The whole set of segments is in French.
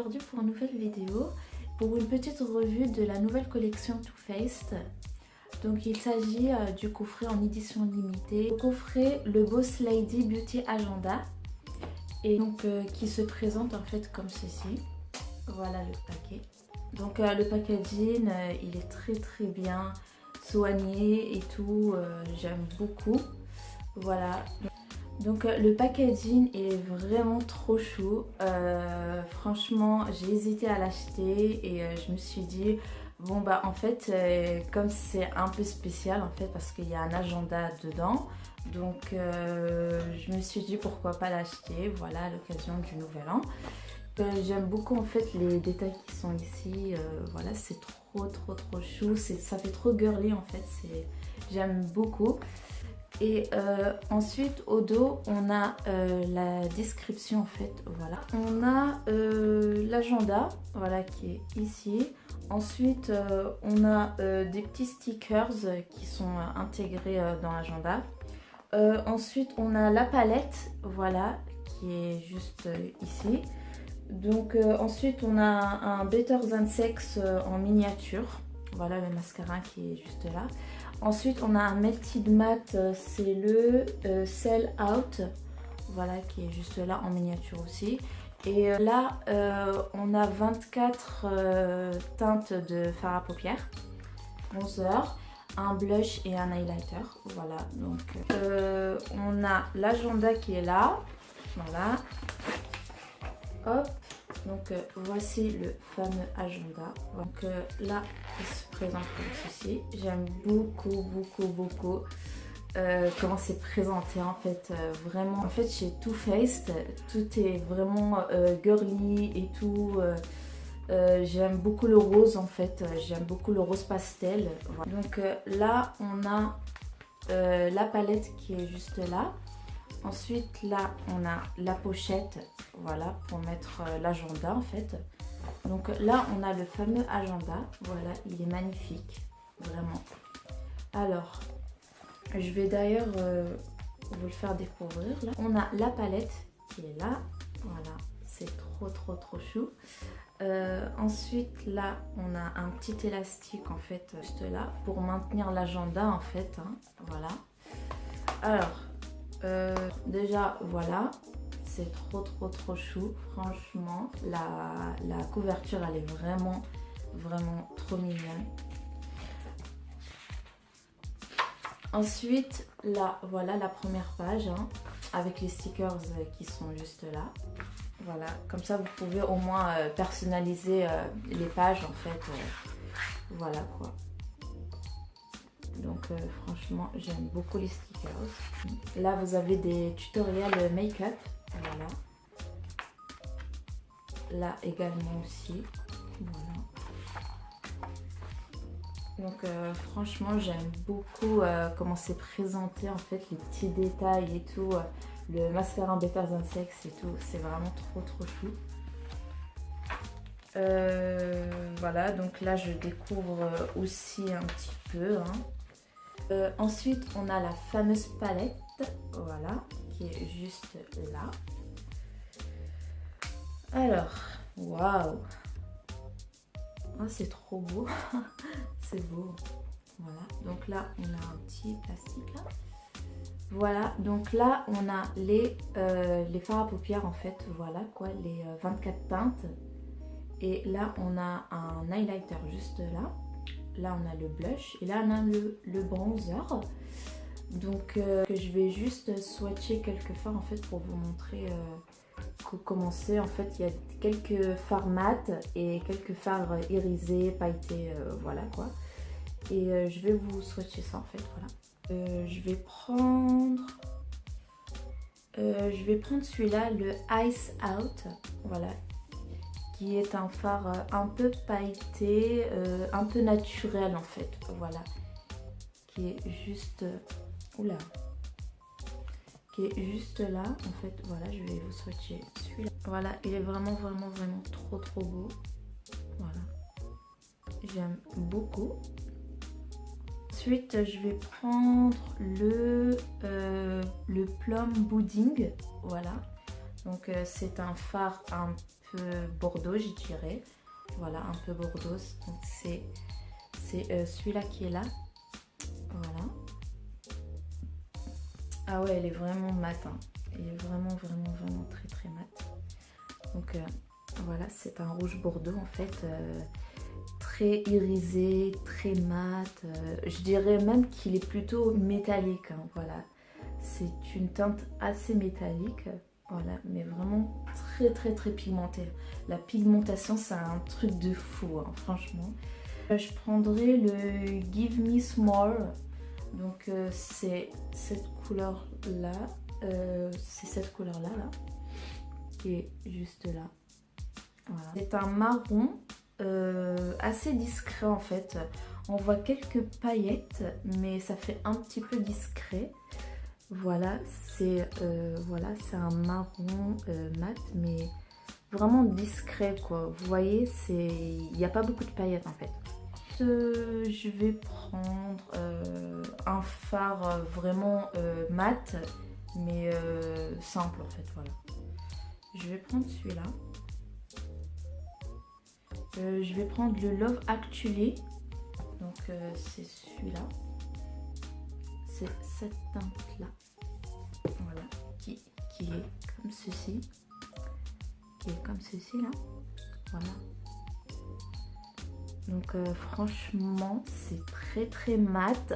aujourd'hui pour une nouvelle vidéo, pour une petite revue de la nouvelle collection Too Faced. Donc il s'agit du coffret en édition limitée, le coffret le Boss Lady Beauty Agenda, et donc qui se présente en fait comme ceci. Voilà le paquet. Donc le packaging il est très bien soigné et tout, j'aime beaucoup. Voilà. Donc le packaging est vraiment trop chou, franchement j'ai hésité à l'acheter et je me suis dit bon bah en fait comme c'est un peu spécial en fait parce qu'il y a un agenda dedans, donc je me suis dit pourquoi pas l'acheter, voilà à l'occasion du nouvel an. J'aime beaucoup en fait les détails qui sont ici, voilà c'est trop chou, ça fait trop girly en fait, j'aime beaucoup. Et ensuite au dos on a la description en fait, voilà. On a l'agenda, voilà qui est ici. Ensuite on a des petits stickers qui sont intégrés dans l'agenda. Ensuite on a la palette, voilà, qui est juste ici. Donc ensuite on a un Better Than Sex en miniature, voilà le mascara qui est juste là. Ensuite on a un Melted Matte, c'est le Sell Out, voilà qui est juste là en miniature aussi. Et là on a 24 teintes de fard à paupières, bronzer, un blush et un highlighter, voilà. Donc on a l'agenda qui est là, voilà. Hop, donc voici le fameux agenda. Donc là, il se présente comme ceci. J'aime beaucoup comment c'est présenté en fait. Vraiment, en fait chez Too Faced, tout est vraiment girly et tout. J'aime beaucoup le rose en fait. J'aime beaucoup le rose pastel. Voilà. Donc là, on a la palette qui est juste là. Ensuite là on a la pochette, voilà pour mettre l'agenda en fait. Donc là on a le fameux agenda, voilà il est magnifique, vraiment. Alors je vais d'ailleurs vous le faire découvrir là. On a la palette qui est là, voilà c'est trop chou. Ensuite là on a un petit élastique en fait juste là pour maintenir l'agenda en fait, hein, voilà. Alors déjà voilà, c'est trop chou, franchement la couverture elle est vraiment trop mignonne. Ensuite là voilà la première page, hein, avec les stickers qui sont juste là, voilà comme ça vous pouvez au moins personnaliser les pages en fait, voilà quoi. Donc franchement j'aime beaucoup les stickers. Là vous avez des tutoriels make-up, voilà. Là également aussi, voilà. Donc franchement j'aime beaucoup comment c'est présenté en fait, les petits détails et tout. Le mascara Better Than Sex et tout, c'est vraiment trop chou. Voilà donc là je découvre aussi un petit peu, hein. Ensuite on a la fameuse palette, voilà, qui est juste là. Alors, waouh, oh, c'est trop beau, c'est beau. Voilà, donc là on a un petit plastique là. Voilà, donc là on a les fards à paupières en fait, voilà quoi, les 24 teintes. Et là on a un highlighter juste là. Là on a le blush et là on a le bronzer. Donc je vais juste swatcher quelques fards en fait pour vous montrer comment c'est. En fait il y a quelques fards mat et quelques fards irisés, pailletés, voilà quoi. Et je vais vous swatcher ça en fait, voilà. Je vais prendre celui-là, le Ice Out, voilà, qui est un fard un peu pailleté, un peu naturel en fait, voilà, qui est juste, oula, qui est juste là en fait, voilà, je vais vous swatcher celui-là, voilà, il est vraiment trop beau, voilà, j'aime beaucoup. Ensuite je vais prendre le Plum Pudding, voilà. Donc c'est un fard un peu bordeaux, je dirais. Voilà, un peu bordeaux. Donc c'est celui-là qui est là. Voilà. Ah ouais, elle est vraiment mat. Hein. Elle est vraiment très très mat. Donc voilà, c'est un rouge bordeaux en fait. Très irisé, très mat. Je dirais même qu'il est plutôt métallique. Hein, voilà. C'est une teinte assez métallique. Voilà, mais vraiment très pigmentée. La pigmentation, c'est un truc de fou, hein, franchement. Je prendrai le Give Me Some More. Donc c'est cette couleur là. C'est cette couleur là, qui est juste là. Voilà. C'est un marron assez discret en fait. On voit quelques paillettes, mais ça fait un petit peu discret. Voilà, c'est un marron mat, mais vraiment discret quoi. Vous voyez, il n'y a pas beaucoup de paillettes en fait. Je vais prendre un fard vraiment mat, mais simple en fait. Voilà. Je vais prendre celui-là. Je vais prendre le Love Actually. Donc c'est celui-là. C'est cette teinte là. Voilà. Qui est comme ceci. Qui est comme ceci là. Voilà. Donc franchement c'est très mat.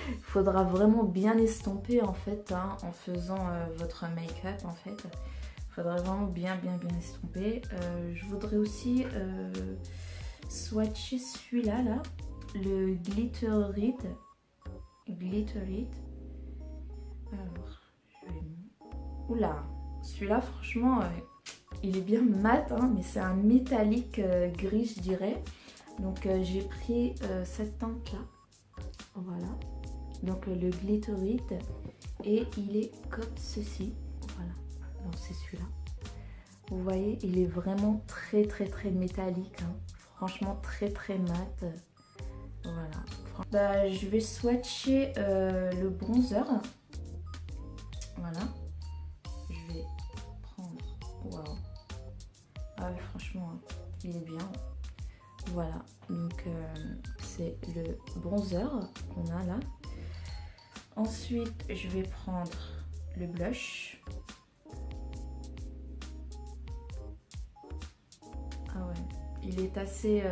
Il faudra vraiment bien estomper en fait hein, en faisant votre make-up en fait. Il faudrait vraiment bien estomper. Je voudrais aussi swatcher celui-là là, le Glitterit. Alors, oula, celui-là franchement il est bien mat hein, mais c'est un métallique gris je dirais. Donc j'ai pris cette teinte là, voilà, donc le Glitterit et il est comme ceci, voilà, donc c'est celui-là. Vous voyez, il est vraiment très métallique, hein. Franchement très mat, voilà. Bah, je vais swatcher le bronzer, voilà, je vais prendre, waouh, ah ouais, franchement il est bien. Voilà, donc c'est le bronzer qu'on a là. Ensuite, je vais prendre le blush. Ah ouais, il est assez...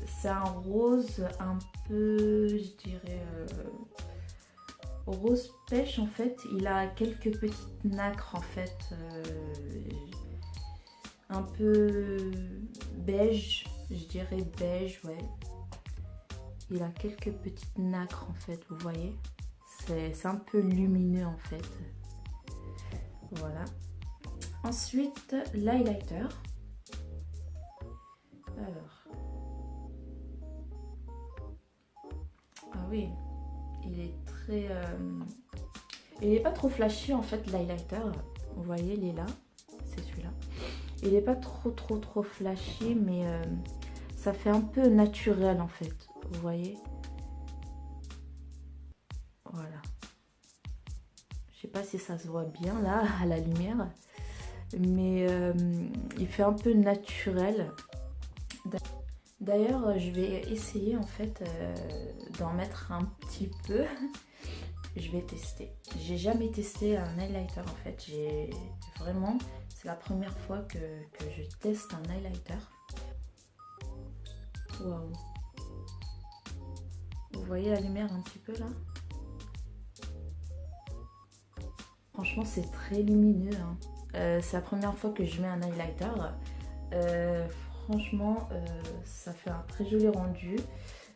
c'est un rose un peu, je dirais, rose pêche en fait. Il a quelques petites nacres en fait, un peu beige. Je dirais beige, ouais. Il a quelques petites nacres en fait, vous voyez. C'est un peu lumineux en fait. Voilà. Ensuite, l'highlighter. Alors. Ah oui, il est très... il n'est pas trop flashy en fait, l'highlighter. Vous voyez, il est là. C'est celui-là. Il n'est pas trop flashy, mais... ça fait un peu naturel en fait, vous voyez. Voilà. Je sais pas si ça se voit bien là à la lumière, mais il fait un peu naturel. D'ailleurs, je vais essayer en fait d'en mettre un petit peu. Je vais tester. J'ai jamais testé un highlighter en fait. Vraiment, c'est la première fois que je teste un highlighter. Waouh. Vous voyez la lumière un petit peu là? Franchement c'est très lumineux hein. C'est la première fois que je mets un highlighter. Franchement ça fait un très joli rendu.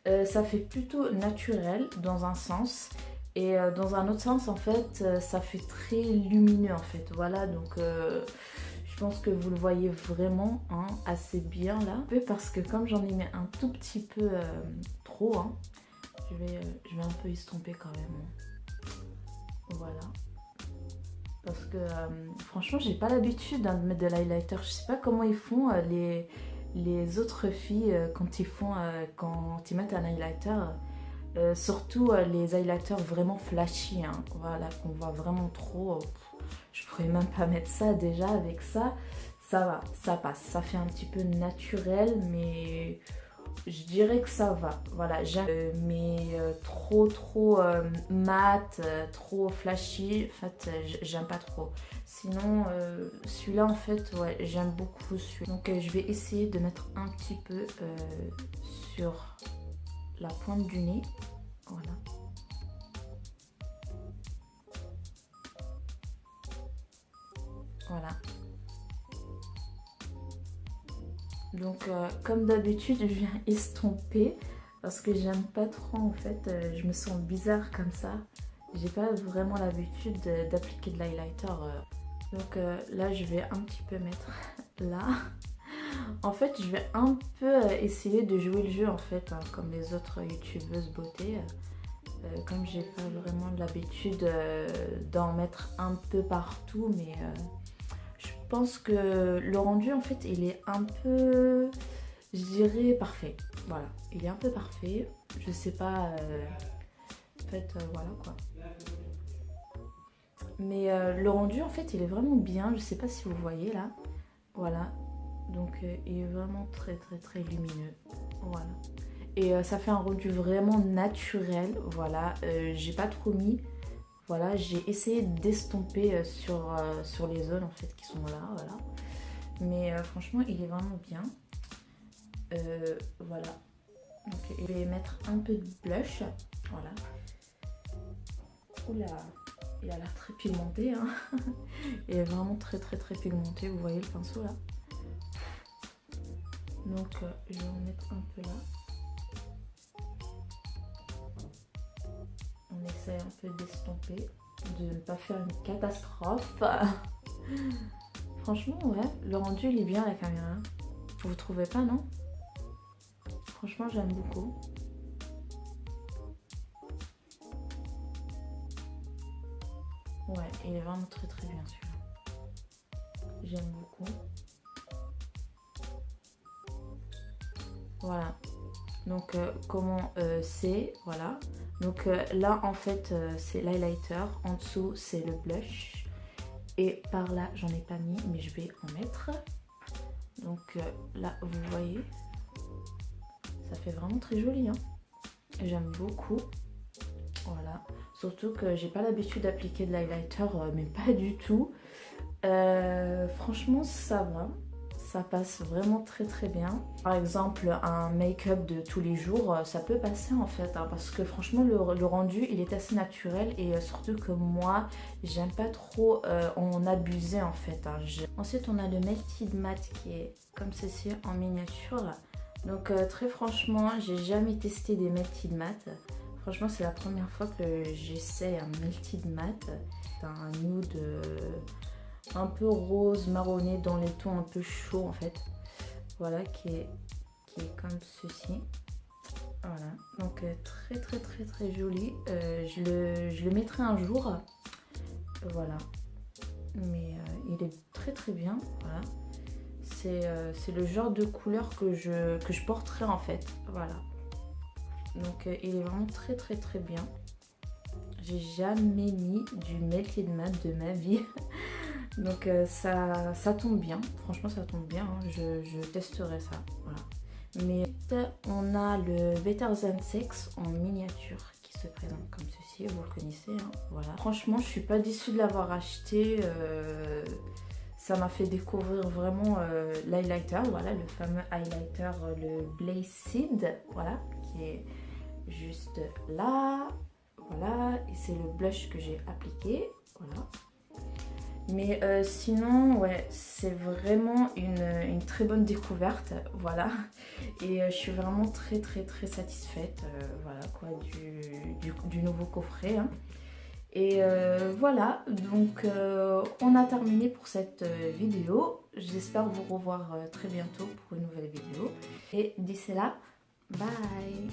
Ça fait plutôt naturel dans un sens. Et dans un autre sens en fait ça fait très lumineux en fait. Voilà, donc je pense que vous le voyez vraiment hein, assez bien là. Parce que comme j'en ai mis un tout petit peu trop, hein, je vais un peu estomper quand même. Voilà. Parce que franchement j'ai pas l'habitude de mettre de l'highlighter. Je sais pas comment ils font les autres filles quand ils mettent un highlighter. Surtout les highlighters vraiment flashy, hein, voilà, qu'on voit vraiment trop. Je pourrais même pas mettre ça déjà avec ça. ça va, ça passe. Ça fait un petit peu naturel, mais je dirais que ça va. Voilà, j'aime mais trop mat, trop flashy. En fait, j'aime pas trop. Sinon, celui-là, en fait, ouais, j'aime beaucoup celui-là. Donc, je vais essayer de mettre un petit peu sur la pointe du nez. Voilà. Voilà. Donc comme d'habitude je viens estomper parce que j'aime pas trop en fait, je me sens bizarre comme ça. J'ai pas vraiment l'habitude d'appliquer de l'highlighter. Donc là je vais un petit peu mettre là. En fait je vais un peu essayer de jouer le jeu en fait, hein, comme les autres youtubeuses beauté. Comme j'ai pas vraiment l'habitude d'en mettre un peu partout, mais je pense que le rendu en fait il est un peu, je dirais, parfait. Voilà, il est un peu parfait. Je sais pas, en fait voilà quoi. Mais le rendu en fait il est vraiment bien. Je sais pas si vous voyez là. Voilà, donc il est vraiment très lumineux. Voilà. Et ça fait un rendu vraiment naturel. Voilà, j'ai pas trop mis. Voilà, j'ai essayé d'estomper sur les zones en fait qui sont là. Voilà. Mais franchement il est vraiment bien. Voilà, donc je vais mettre un peu de blush. Voilà. Oula, il a l'air très pigmenté hein. Il est vraiment très pigmenté, vous voyez le pinceau là. Donc je vais en mettre un peu là. On essaie un peu d'estomper, de ne pas faire une catastrophe. Franchement ouais, le rendu il est bien à la caméra. Vous trouvez pas, non? Franchement j'aime beaucoup. Ouais, il est vraiment très bien celui-là. J'aime beaucoup. Voilà. Donc comment c'est, voilà. Donc là en fait c'est l'highlighter, en dessous c'est le blush. Et par là j'en ai pas mis mais je vais en mettre. Donc là vous voyez, ça fait vraiment très joli hein. J'aime beaucoup. Voilà. Surtout que j'ai pas l'habitude d'appliquer de l'highlighter, mais pas du tout. Franchement ça va. Ça passe vraiment très bien. Par exemple un make-up de tous les jours, ça peut passer en fait hein, parce que franchement le rendu il est assez naturel et surtout que moi j'aime pas trop en abuser en fait hein. Ensuite on a le Melted Matte qui est comme ceci en miniature. Donc très franchement j'ai jamais testé des Melted Matte. Franchement c'est la première fois que j'essaie un Melted Matte. C'est un nude un peu rose marronné dans les tons un peu chauds en fait. Voilà, qui est comme ceci. Voilà, donc très joli. Je le mettrai un jour. Voilà, mais il est très bien. Voilà, c'est le genre de couleur que je porterai en fait. Voilà, donc il est vraiment très bien. J'ai jamais mis du Melted Matte de ma vie. Donc ça tombe bien, franchement ça tombe bien, hein. Je testerai ça, voilà. Mais on a le Better Than Sex en miniature qui se présente comme ceci, vous le connaissez, hein. Voilà. Franchement je suis pas déçue de l'avoir acheté, ça m'a fait découvrir vraiment l'highlighter, voilà, le fameux highlighter, le Blaze Seed, voilà, qui est juste là, voilà, et c'est le blush que j'ai appliqué, voilà. Mais sinon, ouais, c'est vraiment une très bonne découverte, voilà. Et je suis vraiment très satisfaite, voilà quoi, du nouveau coffret. Hein. Et voilà, donc on a terminé pour cette vidéo. J'espère vous revoir très bientôt pour une nouvelle vidéo. Et d'ici là, bye!